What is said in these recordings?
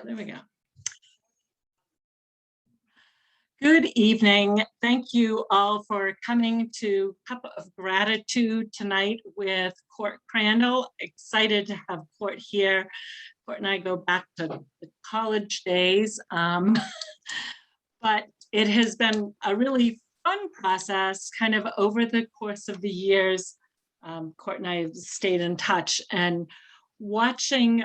There we go. Good evening. Thank you all for coming to Cup of Gratitude tonight with Court Crandall. Excited to have Court here. Court and I go back to the college days, but it has been a really fun process kind of over the course of the years. Court and I have stayed in touch and watching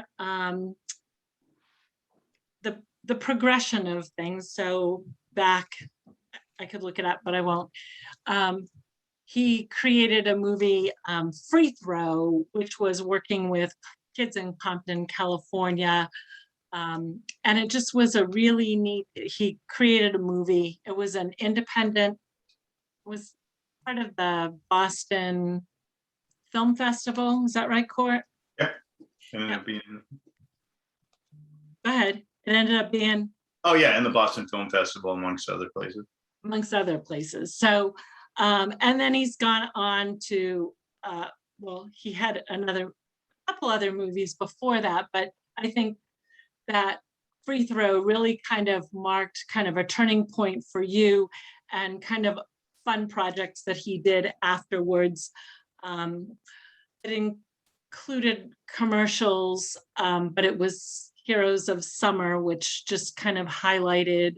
the progression of things. So back, I could look it up, but I won't. He created a movie, Free Throw, which was working with kids in Compton, California. And it just was a really neat, he created a movie. It was an independent, was part of the Boston Film Festival. Is that right, Court? Yeah. It ended up being... Go ahead. It ended up being... Oh yeah, in the Boston Film Festival, amongst other places. Amongst other places. So, and then he's gone on to, well, he had a couple other movies before that, but I think that Free Throw really kind of marked kind of a turning point for you and kind of fun projects that he did afterwards. It included commercials, but it was Heroes of Summer, which just kind of highlighted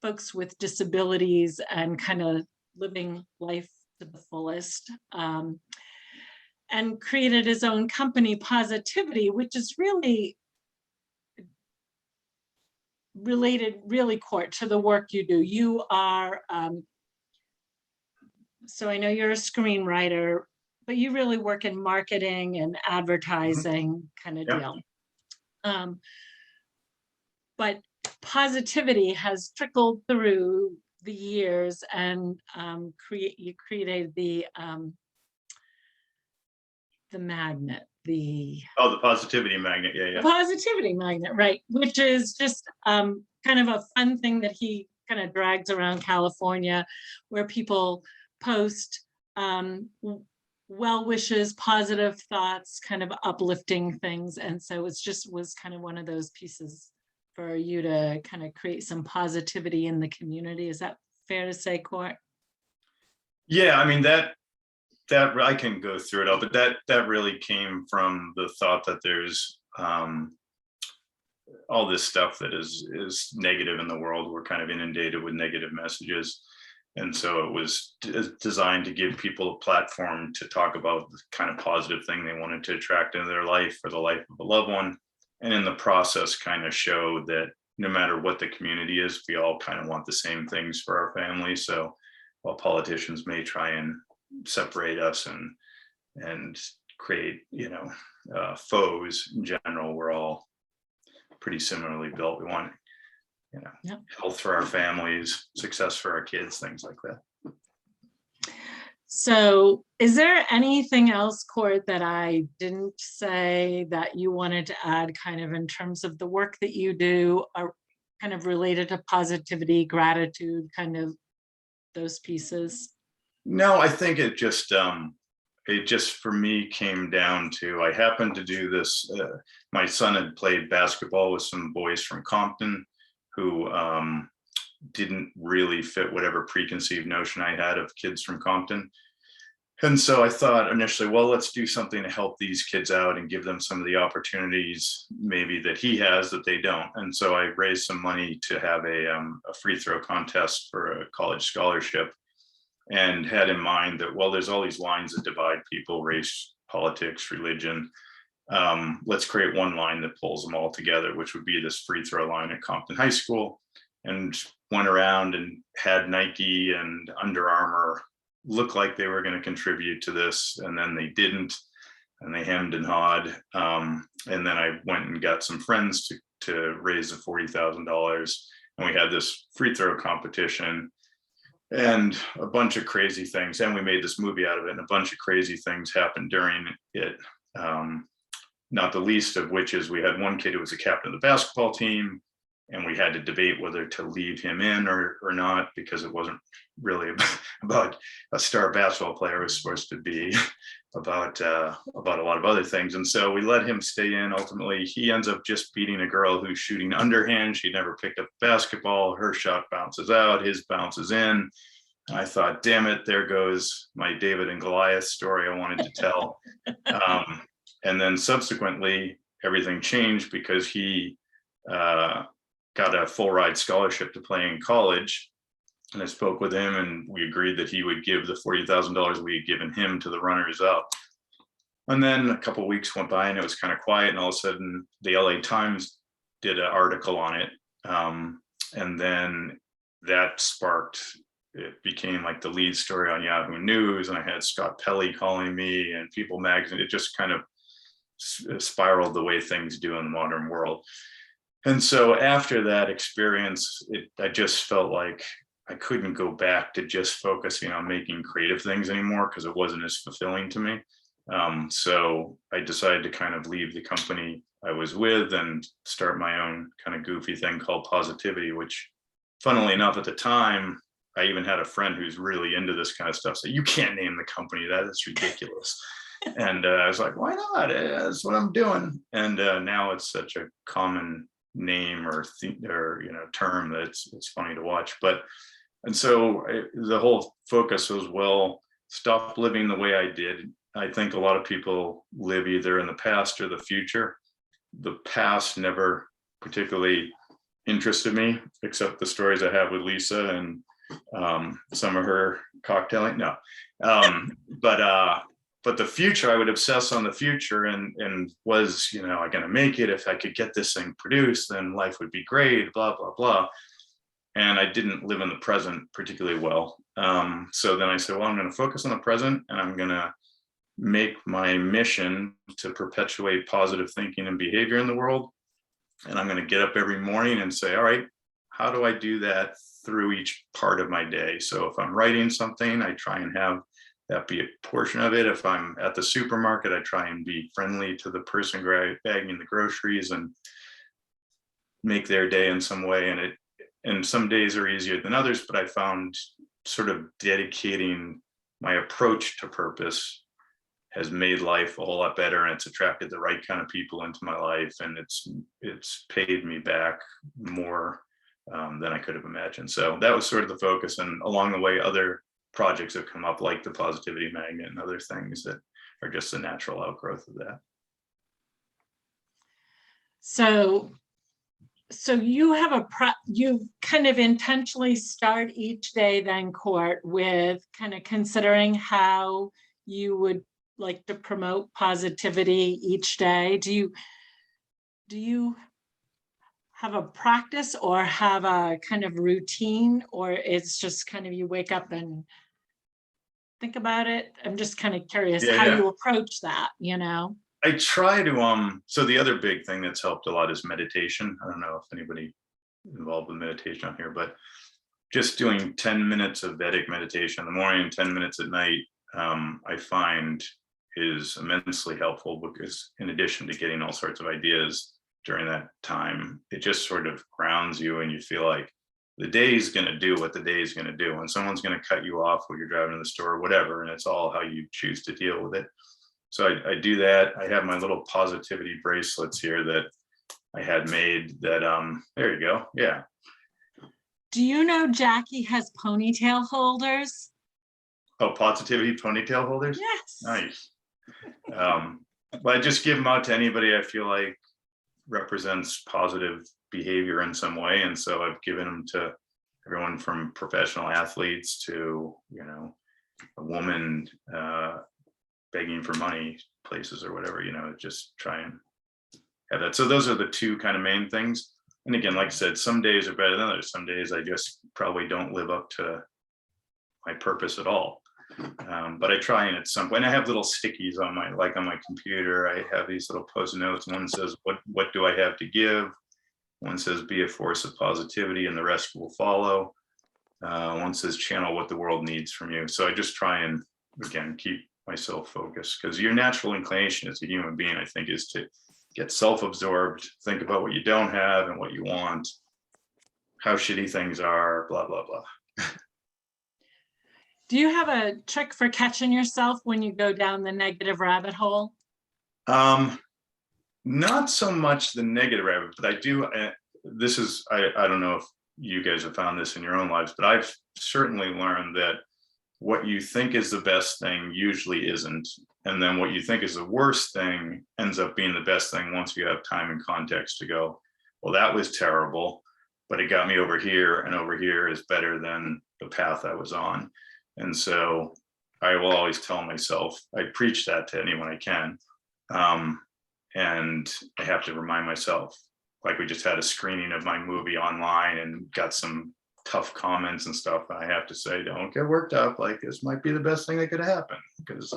folks with disabilities and kind of living life to the fullest, and created his own company, Positivity, which is really related, really, Court, to the work you do. You are, so I know you're a screenwriter, but you really work in marketing and advertising kind of deal. But Positivity has trickled through the years, and you created the magnet, the Positivity Magnet, yeah. Positivity Magnet, right? Which is just kind of a fun thing that he kind of drags around California, where people post well wishes, positive thoughts, kind of uplifting things, and so it's just was kind of one of those pieces for you to kind of create some positivity in the community. Is that fair to say, Court? Yeah, I mean, that I can go through it all, but that really came from the thought that there's all this stuff that is negative in the world. We're kind of inundated with negative messages. And so it was designed to give people a platform to talk about the kind of positive thing they wanted to attract into their life or the life of a loved one. And in the process, kind of show that no matter what the community is, we all kind of want the same things for our family. So while politicians may try and separate us and create, foes in general, we're all pretty similarly built. We want, health for our families, success for our kids, things like that. So is there anything else, Court, that I didn't say that you wanted to add kind of in terms of the work that you do are kind of related to positivity, gratitude, kind of those pieces? No, I think it just for me came down to, I happened to do this. My son had played basketball with some boys from Compton who didn't really fit whatever preconceived notion I had of kids from Compton. And so I thought initially, well, let's do something to help these kids out and give them some of the opportunities maybe that he has that they don't. And so I raised some money to have a free throw contest for a college scholarship, and had in mind that, well, there's all these lines that divide people: race, politics, religion. Let's create one line that pulls them all together, which would be this free throw line at Compton High School. And went around and had Nike and Under Armour look like they were going to contribute to this, and then they didn't, and they hemmed and hawed. And then I went and got some friends to raise the $40,000, and we had this free throw competition and a bunch of crazy things, and we made this movie out of it, and a bunch of crazy things happened during it. Not the least of which is we had one kid who was a captain of the basketball team, and we had to debate whether to leave him in or not, because it wasn't really about a star basketball player. It was supposed to be about a lot of other things. And so we let him stay in. Ultimately, he ends up just beating a girl who's shooting underhand. She never picked up basketball. Her shot bounces out, his bounces in. I thought, damn it, there goes my David and Goliath story I wanted to tell. And then subsequently, everything changed because he got a full ride scholarship to play in college. And I spoke with him, and we agreed that he would give the $40,000 we had given him to the runners up. And then a couple of weeks went by and it was kind of quiet. And all of a sudden the LA Times did an article on it. And then that sparked, it became like the lead story on Yahoo News. And I had Scott Pelley calling me and People Magazine. It just kind of spiraled the way things do in the modern world. And so after that experience, I just felt like I couldn't go back to just focusing on making creative things anymore because it wasn't as fulfilling to me. So I decided to kind of leave the company I was with and start my own kind of goofy thing called Positivity, which funnily enough, at the time, I even had a friend who's really into this kind of stuff. So you can't name the company that, it's ridiculous. And I was like, why not? That's what I'm doing. And now it's such a common name or term that it's funny to watch. And so the whole focus was, well, stop living the way I did. I think a lot of people live either in the past or the future. The past never particularly interested me, except the stories I have with Lisa and some of her cocktailing. No, but the future, I would obsess on the future and was, I going to make it? If I could get this thing produced, then life would be great, blah, blah, blah. And I didn't live in the present particularly well. So then I said, well, I'm going to focus on the present, and I'm going to make my mission to perpetuate positive thinking and behavior in the world. And I'm going to get up every morning and say, all right, how do I do that through each part of my day? So if I'm writing something, I try and have that be a portion of it. If I'm at the supermarket, I try and be friendly to the person bagging the groceries and make their day in some way. And some days are easier than others, but I found sort of dedicating my approach to purpose has made life a whole lot better, and it's attracted the right kind of people into my life, and it's paid me back more than I could have imagined. So that was sort of the focus, and along the way, other projects have come up, like the Positivity Magnet and other things that are just the natural outgrowth of that. So you have you kind of intentionally start each day then, Court, with kind of considering how you would like to promote positivity each day. Do you have a practice or have a kind of routine, or it's just kind of you wake up and think about it? I'm just kind of curious how you approach that, I try to, so the other big thing that's helped a lot is meditation. I don't know if anybody involved with meditation on here, but just doing 10 minutes of Vedic meditation in the morning, 10 minutes at night, I find is immensely helpful, because in addition to getting all sorts of ideas during that time, it just sort of grounds you, and you feel like the day is going to do what the day is going to do, and someone's going to cut you off while you're driving to the store or whatever, and it's all how you choose to deal with it. So I do that. I have my little positivity bracelets here that I had made that, there you go. Yeah. Do you know Jackie has ponytail holders? Oh, positivity ponytail holders? Yes. Nice. But I just give them out to anybody I feel like represents positive behavior in some way. And so I've given them to everyone from professional athletes to, a woman begging for money places or whatever, just try and have that. So those are the two kind of main things. And again, like I said, some days are better than others. Some days I just probably don't live up to my purpose at all. But I try, and at some point, I have little stickies on my computer. I have these little post notes. One says, what do I have to give? One says, be a force of positivity, and the rest will follow. One says, channel what the world needs from you. So I just try and, again, keep myself focused, because your natural inclination as a human being, I think, is to get self-absorbed, think about what you don't have and what you want, how shitty things are, blah, blah, blah. Do you have a trick for catching yourself when you go down the negative rabbit hole? Not so much the negative rabbit, but I do, this is, I don't know if you guys have found this in your own lives, but I've certainly learned that what you think is the best thing usually isn't. And then what you think is the worst thing ends up being the best thing once you have time and context to go, well, that was terrible, but it got me over here, and over here is better than the path I was on. And so I will always tell myself, I preach that to anyone I can. And I have to remind myself, like we just had a screening of my movie online and got some tough comments and stuff. And I have to say, don't get worked up. Like, this might be the best thing that could happen, because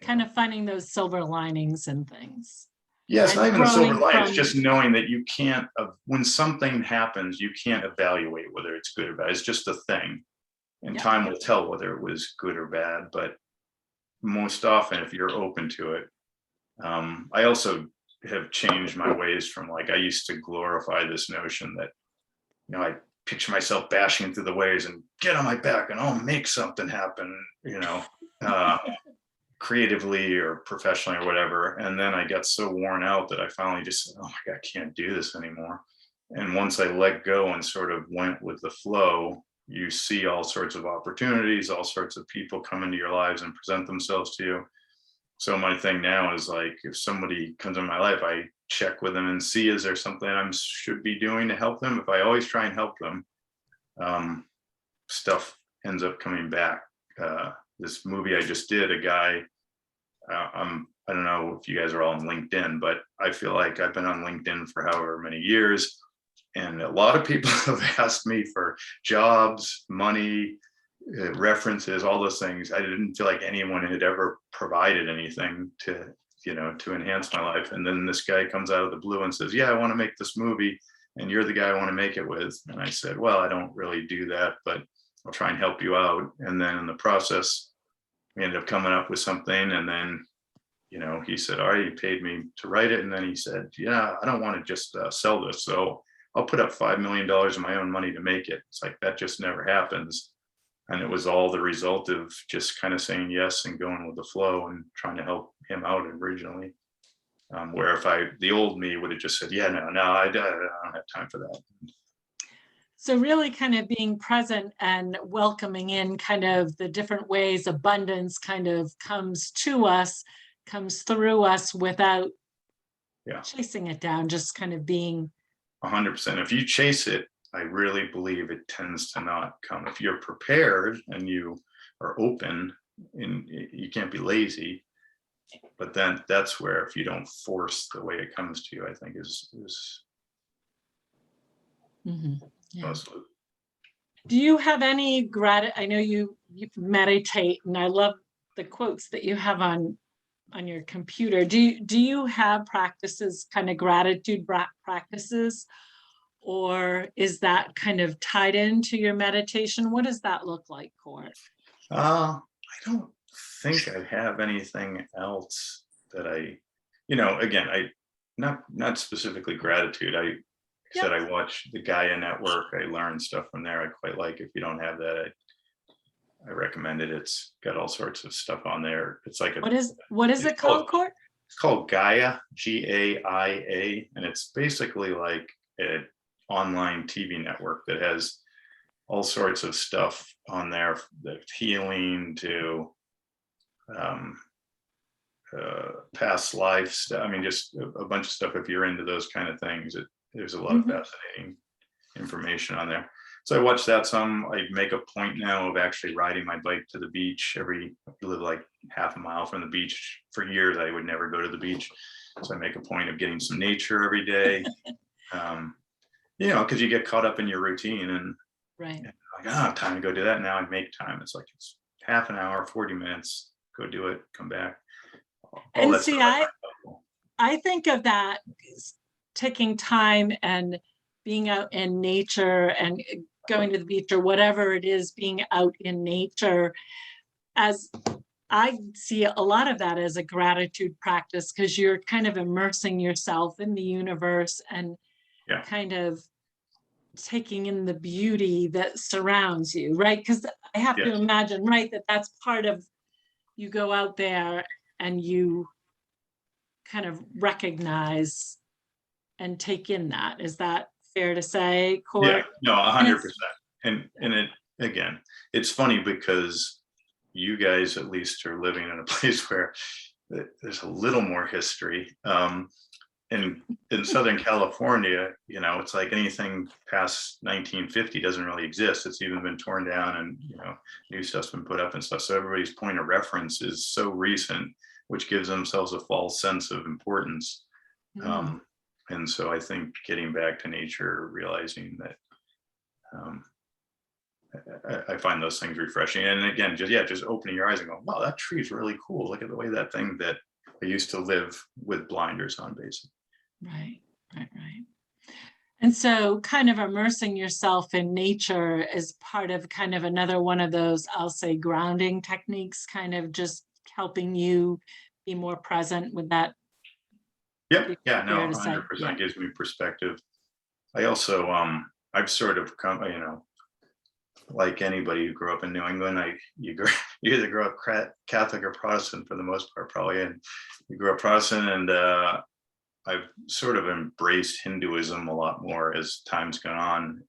Kind of finding those silver linings and things. yes, And not even a silver growing line. It's from- just knowing that you can't, when something happens, you can't evaluate whether it's good or bad. It's just a thing. And Yeah. time will tell whether it was good or bad. But most often, if you're open to it, I also have changed my ways from, like, I used to glorify this notion that, you know, I picture myself bashing through the waves and get on my back and I'll make something happen, you know, creatively or professionally or whatever. And then I got so worn out that I finally just said, oh my God, I can't do this anymore. And once I let go and sort of went with the flow, you see all sorts of opportunities, all sorts of people come into your lives and present themselves to you. So my thing now is, like, if somebody comes in my life, I check with them and see, is there something I should be doing to help them? If I always try and help them, stuff ends up coming back. This movie I just did, a guy, I don't know if you guys are all on LinkedIn, but I feel like I've been on LinkedIn for however many years. And a lot of people have asked me for jobs, money, references, all those things. I didn't feel like anyone had ever provided anything to, you know, to enhance my life. And then this guy comes out of the blue and says, yeah, I want to make this movie, and you're the guy I want to make it with. And I said, well, I don't really do that, but I'll try and help you out. And then in the process, we ended up coming up with something. And then, you know, he said, all right, you paid me to write it. And then he said, yeah, I don't want to just sell this, so I'll put up $5 million of my own money to make it. It's like, that just never happens. And it was all the result of just kind of saying yes and going with the flow and trying to help him out originally. Where if the old me would have just said, yeah, no, I don't have time for that. So really kind of being present and welcoming in kind of the different ways abundance kind of comes to us, comes through us without chasing it down, just kind of being. 100%. If you chase it, I really believe it tends to not come. If you're prepared and you are open, and you can't be lazy, but then that's where, if you don't force the way it comes to you, I think is Yeah. mostly. Do you have any I know you meditate, and I love the quotes that you have on your computer. Do you have practices, kind of gratitude practices, or is that kind of tied into your meditation? What does that look like, Court? I don't think I have anything else that you know, again, not specifically gratitude. I said I watch the Gaia Network. I learn stuff from there. I quite like. If you don't have that, I recommend it. It's got all sorts of stuff on there. It's like what is it called, Court? It's called Gaia, Gaia, and it's basically like an online TV network that has all sorts of stuff on there, that healing to past life stuff. I mean, just a bunch of stuff. If you're into those kind of things, there's a lot of fascinating information on there. So I watch that some. I make a point now of actually riding my bike to the beach. I live like half a mile from the beach. For years, I would never go to the beach. So I make a point of getting some nature every day. You know, because you get caught up in your routine and Right. like, I don't have time to go do that. Now I make time. It's like, it's half an hour, 40 minutes, go do it, come back. And see, I think of that taking time and being out in nature and going to the beach or whatever it is, being out in nature, as I see a lot of that as a gratitude practice, because you're kind of immersing yourself in the universe and kind of taking in the beauty that surrounds you, right? Because I have to Yes. imagine, right, that that's part of, you go out there and you kind of recognize and take in that. Is that fair to say, Yeah, Court? no, And 100%. it's, And it, again, it's funny because you guys at least are living in a place where there's a little more history. In Southern California, it's like anything past 1950 doesn't really exist. It's even been torn down and, new stuff's been put up and stuff. So everybody's point of reference is so recent, which gives themselves a false sense of importance. Um, and so I think getting back to nature, realizing that I find those things refreshing. And again, just opening your eyes and going, wow, that tree's really cool. Look at the way that thing that I used to live with blinders on, basically. right. And so kind of immersing yourself in nature is part of kind of another one of those, I'll say, grounding techniques, kind of just helping you be more present with that. Yep. Yeah, no, Fair to say. 100% gives me perspective. I also, I've sort of come, like anybody who grew up in New England, you either grow up Catholic or Protestant for the most part, probably, and you grew up Protestant, and I've sort of embraced Hinduism a lot more as time's gone on,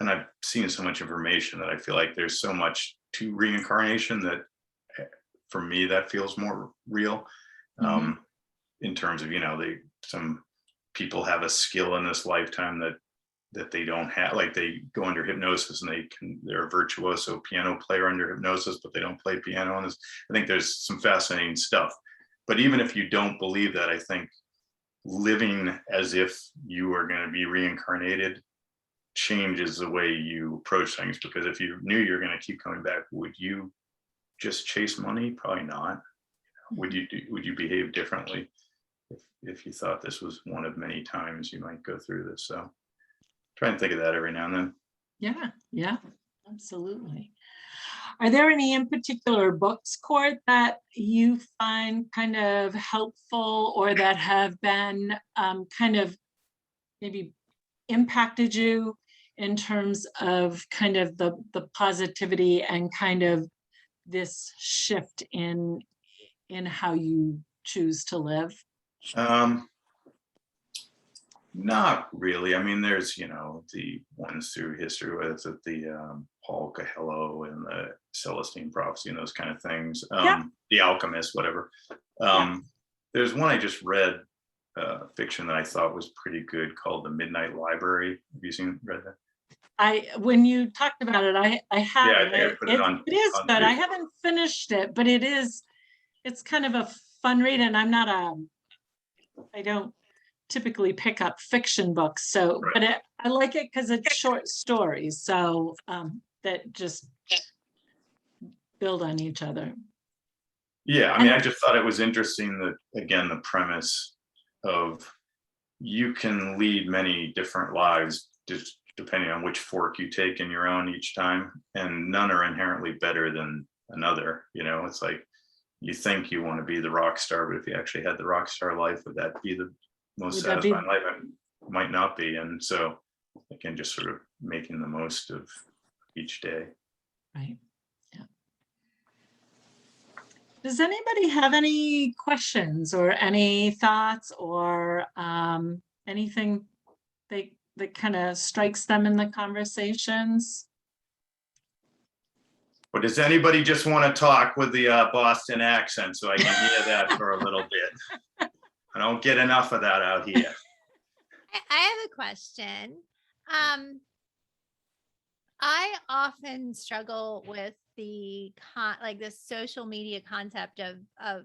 and I've seen so much information that I feel like there's so much to reincarnation that, for me, that feels more real. In terms of, some people have a skill in this lifetime that they don't have, like they go under hypnosis and they're a virtuoso piano player under hypnosis, but they don't play piano. And I think there's some fascinating stuff. But even if you don't believe that, I think living as if you are going to be reincarnated changes the way you approach things. Because if you knew you're going to keep coming back, would you just chase money? Probably not. Would you behave differently if you thought this was one of many times you might go through this? So try and think of that every now and then. Yeah, absolutely. Are there any in particular books, Court, that you find kind of helpful or that have been kind of maybe impacted you in terms of kind of the positivity and kind of this shift in how you choose to live? Not really. I mean, there's, the ones through history, whether it's the Paul Coelho and the Celestine Prophecy and those kind of things. The Alchemist, whatever. There's one I just read, fiction that I thought was pretty good, called The Midnight Library. Have you read that? When you talked about it, I have. Yeah, I think I put it on. It is on good. I Facebook. haven't finished it, but it's kind of a fun read, and I don't typically pick up fiction books, so, Right. but I like it because it's short stories, so that just build on each other. Yeah, I mean, I just thought it was interesting that, again, the premise of you can lead many different lives just depending on which fork you take in your own each time, and none are inherently better than another. It's like you think you want to be the rock star, but if you actually had the rock star life, would that be the most satisfying life? It might not be. And so, again, just sort of making the most of each day. Right. Yeah. Does anybody have any questions or any thoughts or anything that kind of strikes them in the conversations? But does anybody just want to talk with the Boston accent so I can hear that for a little bit? I don't get enough of that out here. I have a question. I often struggle with the social media concept of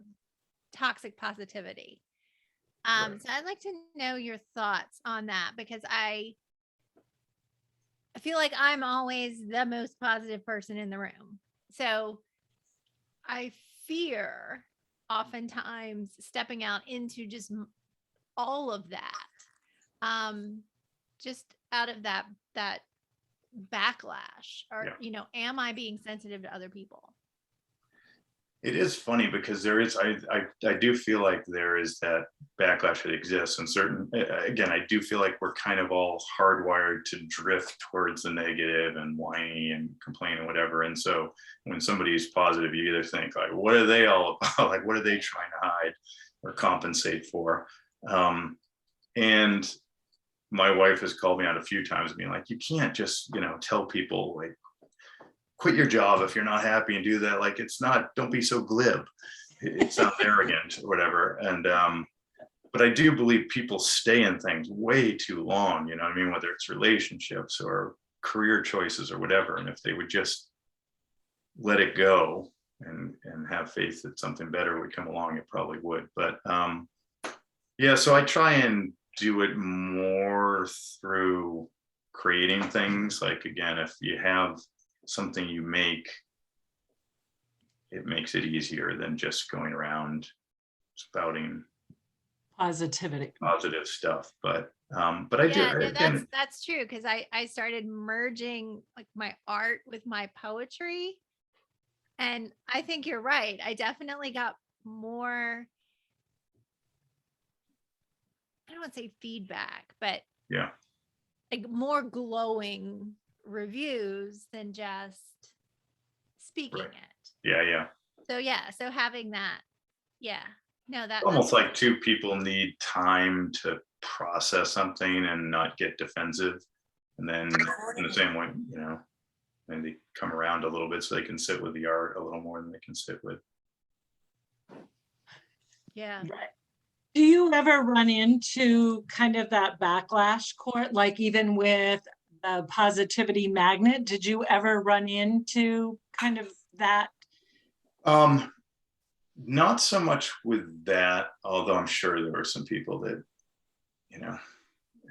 toxic positivity. Right. So I'd like to know your thoughts on that, because I feel like I'm always the most positive person in the room. So I fear oftentimes stepping out into just all of that, just out of that backlash, or, Yeah. am I being sensitive to other people? It is funny because there is, I do feel like there is that backlash that exists, and certain, again, I do feel like we're kind of all hardwired to drift towards the negative and whiny and complain and whatever. And so when somebody's positive, you either think like, what are they all about? Like, what are they trying to hide or compensate for? And my wife has called me out a few times being like, you can't just, tell people like, quit your job if you're not happy and do that. Like, it's not, don't be so glib. It sounds arrogant or whatever. And, but I do believe people stay in things way too long, you know what I mean? Whether it's relationships or career choices or whatever. And if they would just let it go and have faith that something better would come along, it probably would. But yeah, so I try and do it more through creating things. Like, again, if you have something you make, it makes it easier than just going around spouting Positivity. positive stuff. But I do, Yeah, no, again, that's true, because I started merging like my art with my poetry, and I think you're right. I definitely got more, I don't want to say feedback, but yeah, like more glowing reviews than just speaking Right. it. yeah. So yeah, so having that, yeah, no, Almost that's like two people need time to process something and not get defensive. And then in the same way, and they come around a little bit so they can sit with the art a little more than they can sit with. yeah. Right. Do you ever run into kind of that backlash court, like even with the positivity magnet? Did you ever run into kind of that? Not so much with that, although I'm sure there were some people that,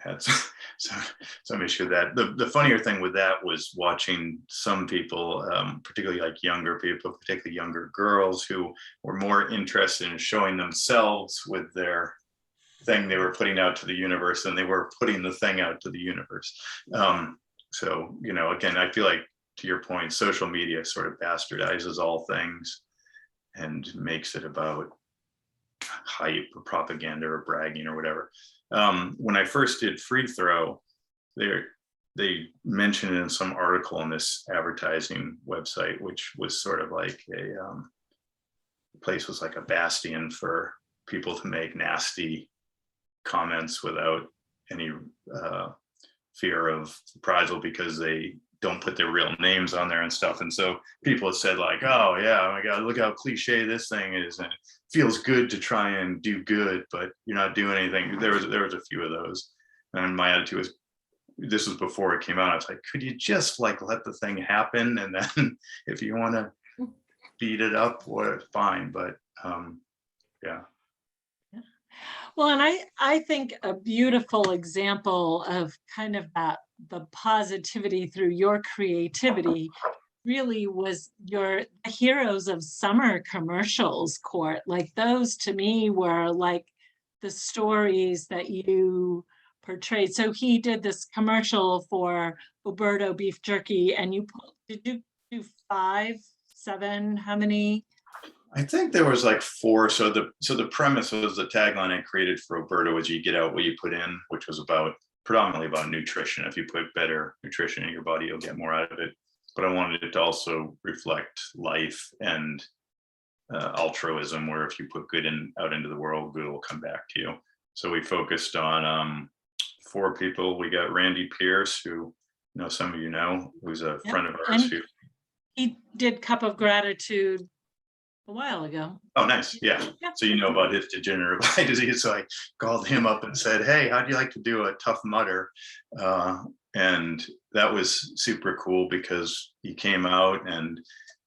had some issue with that. The funnier thing with that was watching some people, particularly like younger people, particularly younger girls, who were more interested in showing themselves with their thing they were putting out to the universe than they were putting the thing out to the universe. So, again, I feel like, to your point, social media sort of bastardizes all things and makes it about hype or propaganda or bragging or whatever. When I first did Free Throw, they mentioned it in some article on this advertising website, which was sort of like a place was like a bastion for people to make nasty comments without any fear of reprisal, because they don't put their real names on there and stuff. And so people have said like, oh yeah, oh my God, look how cliche this thing is. And it feels good to try and do good, but you're not doing anything. There was a few of those. And my attitude was, this was before it came out. I was like, could you just like let the thing happen? And then if you want to beat it up, what, fine. But yeah. Well, and I think a beautiful example of kind of that, the positivity through your creativity really was your Heroes of Summer commercials, Court. Like those to me were like the stories that you portrayed. So he did this commercial for Oberto beef jerky, and did you do 5, 7, how many? I think there was like 4. So the premise was, the tagline I created for Roberta was, you get out what you put in, which was predominantly about nutrition. If you put better nutrition in your body, you'll get more out of it. But I wanted it to also reflect life and altruism, where if you put good out into the world, good will come back to you. So we focused on 4 people. We got Randy Pierce, who some of you know, who's a friend of ours. He did Cup of Gratitude a while ago. Oh, nice. Yeah. So you know about his degenerative eye disease. So I called him up and said, hey, how'd you like to do a Tough Mudder? And that was super cool, because he came out and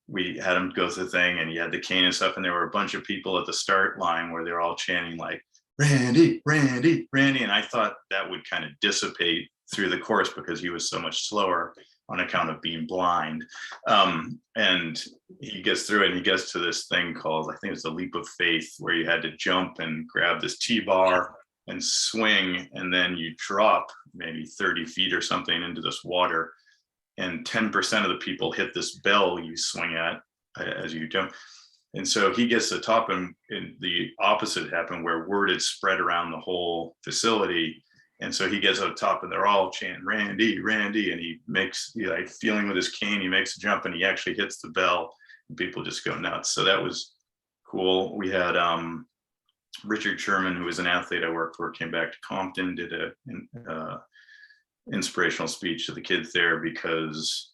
we had him go through the thing, and he had the cane and stuff. And there were a bunch of people at the start line where they're all chanting like, Randy, Randy, Randy. And I thought that would kind of dissipate through the course, because he was so much slower on account of being blind. And he gets through it, and he gets to this thing called, I think it's the leap of faith, where you had to jump and grab this T-bar and swing, and then you drop maybe 30 feet or something into this water, and 10% of the people hit this bell you swing at as you jump. And so he gets to the top, and the opposite happened where word had spread around the whole facility. And so he gets up top and they're all chanting, Randy, Randy. And he makes, like, feeling with his cane, he makes a jump and he actually hits the bell and people just go nuts. So that was cool. We had Richard Sherman, who was an athlete I worked for, came back to Compton, did a inspirational speech to the kids there, because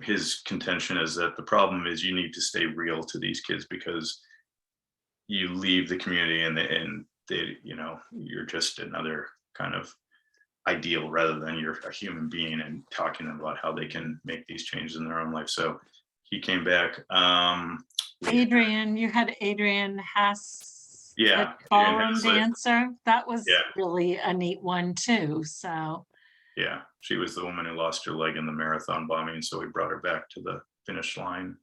his contention is that the problem is you need to stay real to these kids, because you leave the community and they, you know, you're just another kind of ideal rather than you're a human being, and talking about how they can make these changes in their own life. So he came back. Adrian, you had Adrian Hass. Yeah, the Adrian ballroom Haslett. dancer. That was Yeah. really a neat one too. So Yeah, she was the woman who lost her leg in the marathon bombing. So we brought her back to the finish line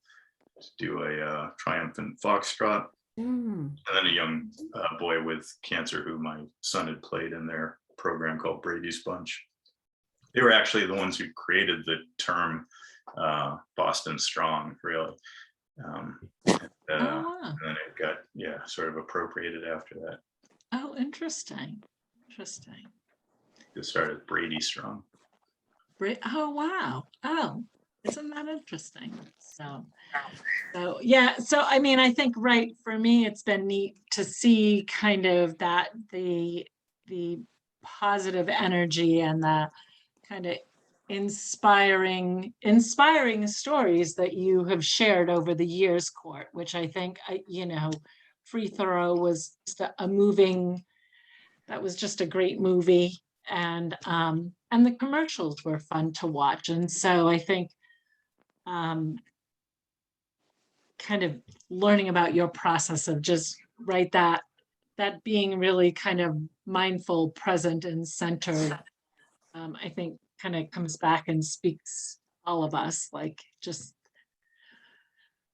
to do a triumphant foxtrot. And then a young boy with cancer who my son had played in their program called Brady's Bunch. They were actually the ones who created the term Boston Strong, really. oh, And wow. then it got, sort of appropriated after that. Oh, interesting. Interesting. It started Brady Strong. Oh, wow. Oh, isn't that interesting? So yeah, so I mean, I think, right, for me, it's been neat to see kind of that the positive energy and the kind of inspiring stories that you have shared over the years, Court, which I think, you know, Free Throw was just that was just a great movie. And the commercials were fun to watch. And so I think kind of learning about your process of just, right, that being really kind of mindful, present, and centered, I think kind of comes back and speaks all of us, like, just,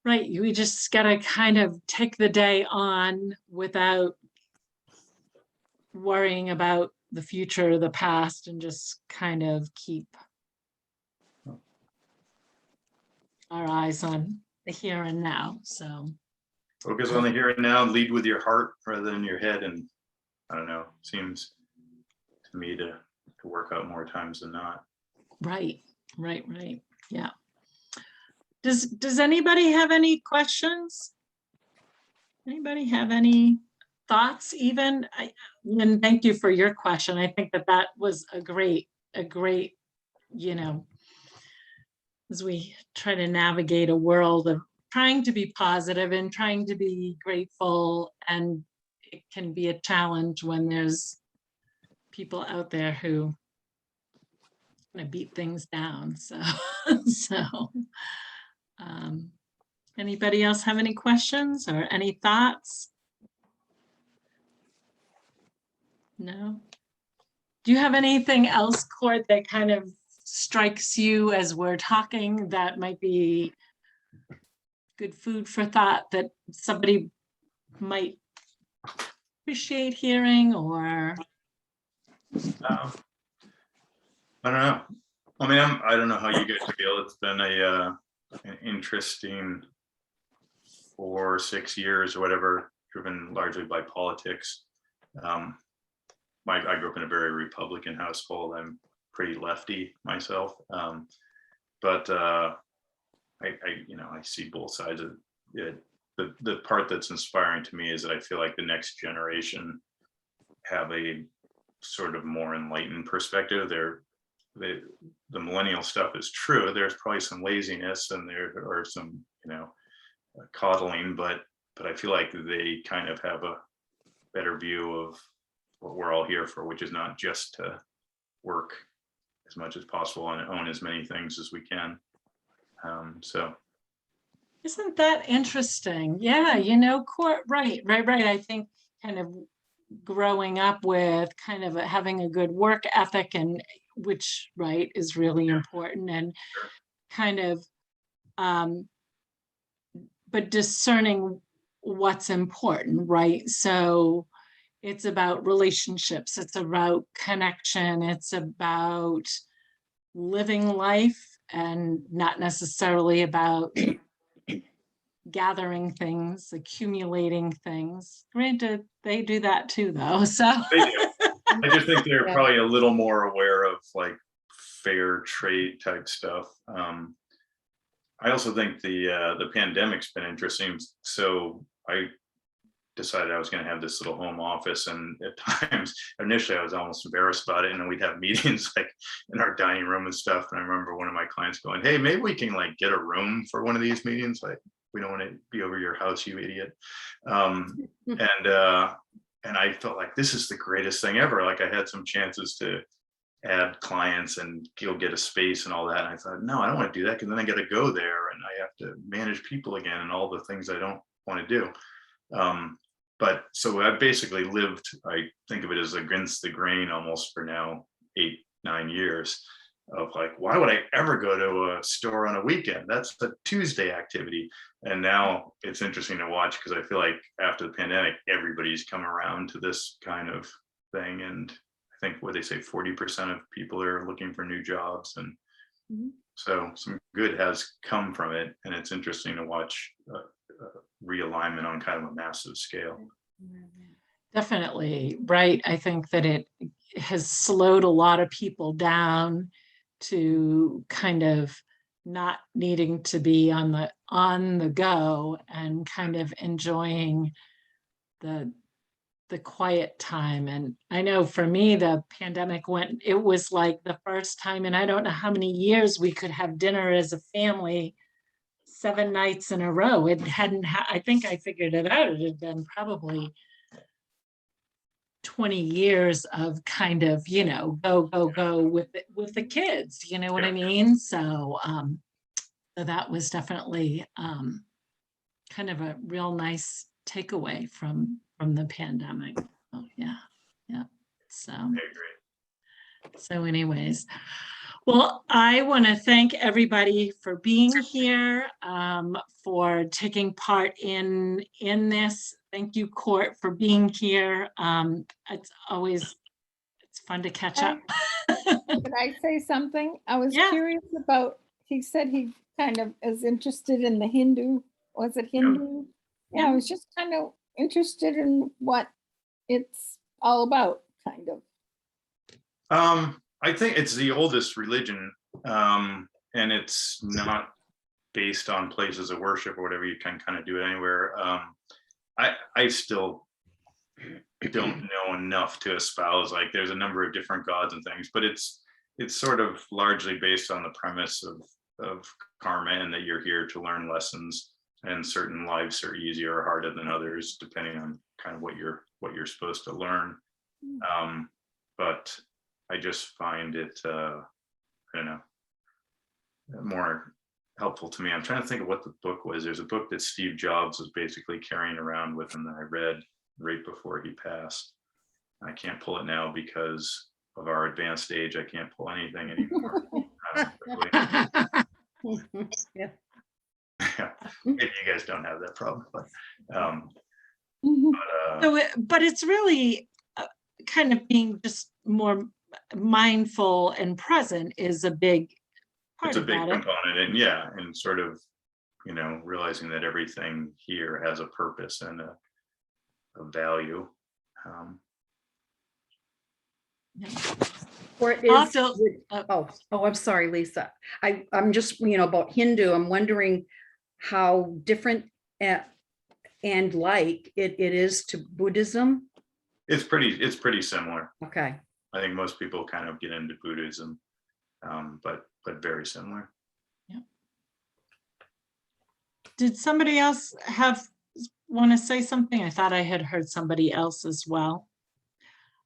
right, we just gotta kind of take the day on without worrying about the future, the past, and just kind of keep our eyes on the here and now. So Focus on the here and now, lead with your heart rather than your head. And I don't know, seems to me to work out more times than not. right. Yeah. Does anybody have any questions? Anybody have any thoughts even? And thank you for your question. I think that was a great, you know, as we try to navigate a world of trying to be positive and trying to be grateful, and it can be a challenge when there's people out there who want to beat things down. So, anybody else have any questions or any thoughts? No? Do you have anything else, Court, that kind of strikes you as we're talking that might be good food for thought that somebody might appreciate hearing? Or I don't know. I mean, I don't know how you guys feel. It's been an interesting 4 or 6 years or whatever, driven largely by politics. I grew up in a very Republican household. I'm pretty lefty myself, but I see both sides of it. The part that's inspiring to me is that I feel like the next generation have a sort of more enlightened perspective. The millennial stuff is true. There's probably some laziness and there are some, coddling, but I feel like they kind of have a better view of what we're all here for, which is not just to work as much as possible and own as many things as we can. So. Isn't that interesting? Yeah, Court, right. I think kind of growing up with kind of having a good work ethic, and which, right, is really important, and kind of, but discerning what's important, right? So it's about relationships, it's about connection, it's about living life, and not necessarily about gathering things, accumulating things. Granted, they do that too, though. So They do. I just think they're Yeah. probably a little more aware of like fair trade type stuff. I also think the pandemic's been interesting. So I decided I was going to have this little home office, and at times initially I was almost embarrassed about it, and then we'd have meetings like in our dining room and stuff. And I remember one of my clients going, "Hey, maybe we can like get a room for one of these meetings. Like, we don't want to be over your house, you idiot." And I felt like this is the greatest thing ever. Like, I had some chances to add clients and you'll get a space and all that. And I thought, no, I don't want to do that, because then I got to go there and I have to manage people again and all the things I don't want to do. But so I basically lived, I think of it as against the grain almost for now 8-9 years of like, why would I ever go to a store on a weekend? That's a Tuesday activity. And now it's interesting to watch, because I feel like after the pandemic, everybody's come around to this kind of thing. And I think what they say, 40% of people are looking for new jobs. And Mhm. so some good has come from it. And it's interesting to watch realignment on kind of a massive scale. definitely, right. I think that it has slowed a lot of people down to kind of not needing to be on the go and kind of enjoying the quiet time. And I know for me, the pandemic it was like the first time, and I don't know how many years we could have dinner as a family 7 nights in a row. It hadn't, I think I figured it out. It had been probably 20 years of kind of, go with the kids, you know what I mean? So, so that was definitely kind of a real nice takeaway from the pandemic. Oh, yeah. So. I agree. So anyways, well, I want to thank everybody for being here, for taking part in this. Thank you, Court, for being here. It's fun to catch up. Could I say something? I was Yeah. curious about, he said he kind of is interested in the Hindu, was it Hindu? Yeah, I was just kind of interested in what it's all about, kind of. I think it's the oldest religion, and it's not based on places of worship or whatever. You can kind of do it anywhere. I still don't know enough to espouse, like, there's a number of different gods and things, but it's sort of largely based on the premise of karma, and that you're here to learn lessons, and certain lives are easier or harder than others depending on kind of what you're supposed to learn. But I just find it I don't know, more helpful to me. I'm trying to think of what the book was. There's a book that Steve Jobs was basically carrying around with him that I read right before he passed. I can't pull it now because of our advanced age. I can't pull anything anymore. Yeah. Maybe you guys don't have that problem, but But it's really kind of being just more mindful and present is a big part it's a big about it. component. And sort of, realizing that everything here has a purpose and a value. Or is, Also, I'm sorry, Lisa. I'm just, about Hindu, I'm wondering how different and like it is to Buddhism. It's pretty similar. Okay. I think most people kind of get into Buddhism, but very similar. did somebody else want to say something? I thought I had heard somebody else as well.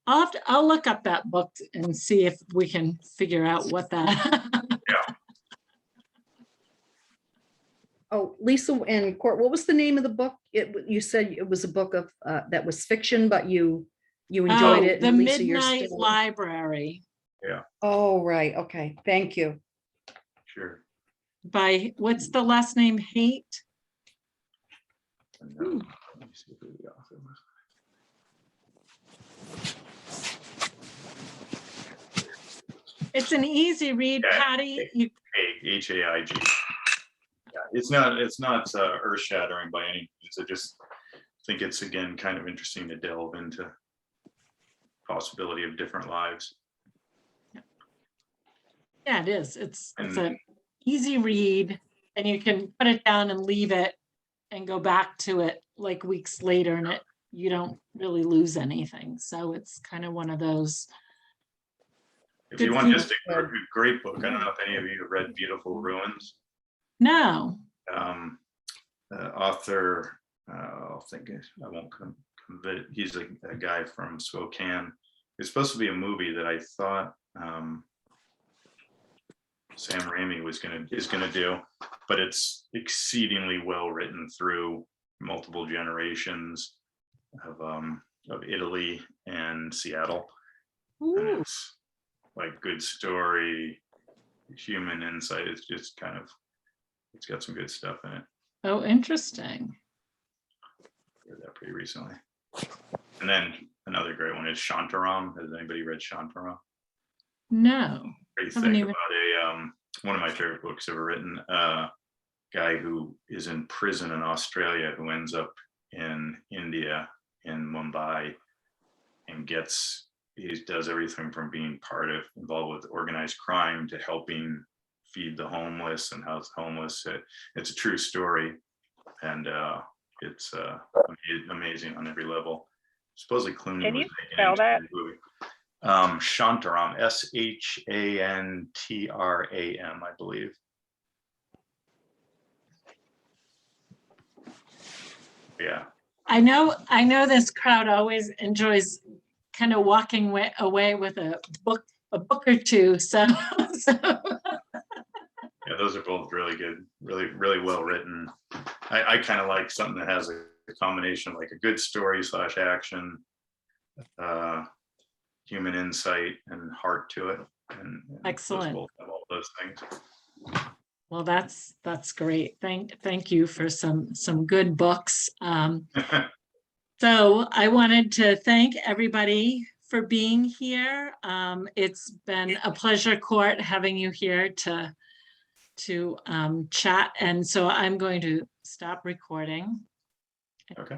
I'll look up that book and see if we can figure out what that. Oh, Lisa and Court, what was the name of the book? You said it was a book of that was fiction, but you enjoyed it. The and Lisa, you're Midnight still- Library Oh, right. Okay. Thank you. Sure. by, what's the last name? Haight? And, let me see who the author was. It's an easy read, Yeah. Patty. You, Haig, Haig. it's not earth shattering by any means. I just think it's, again, kind of interesting to delve into possibility of different lives. Yeah, it is. It's And- an easy read and you can put it down and leave it and go back to it like weeks later and you don't really lose anything. So it's kind of one of those. If you Good want food. just a great book, I don't know if any of you have read Beautiful Ruins. No, The author, I'll think, I won't convey, he's a guy from Spokane. It's supposed to be a movie that I thought Sam Raimi is gonna do, but it's exceedingly well written through multiple generations of Italy and Seattle. And Ooh, it's like good story, human insight. It's just kind of, it's got some good stuff in it. oh, interesting. Read that pretty recently. And then another great one is Shantaram. Has anybody read Shantaram? No, Pretty Haven't thick even- about one of my favorite books ever written. Guy who is in prison in Australia who ends up in India, in Mumbai, and he does everything from being involved with organized crime to helping feed the homeless and house homeless. It's a true story, and it's amazing on every level. Supposedly Clooney Can was you making spell it into that? a movie. Shantaram, Shantaram, I believe. Yeah, I know this crowd always enjoys kind of walking away with a book or two. So, yeah, those are both really good, really well written. I kind of like something that has a combination of like a good story / action, human insight and heart to it. And those Excellent. both have all those things. well, that's great. Thank you for some good books. So I wanted to thank everybody for being here. It's been a pleasure, Court, having you here to chat. And so I'm going to stop recording. Okay.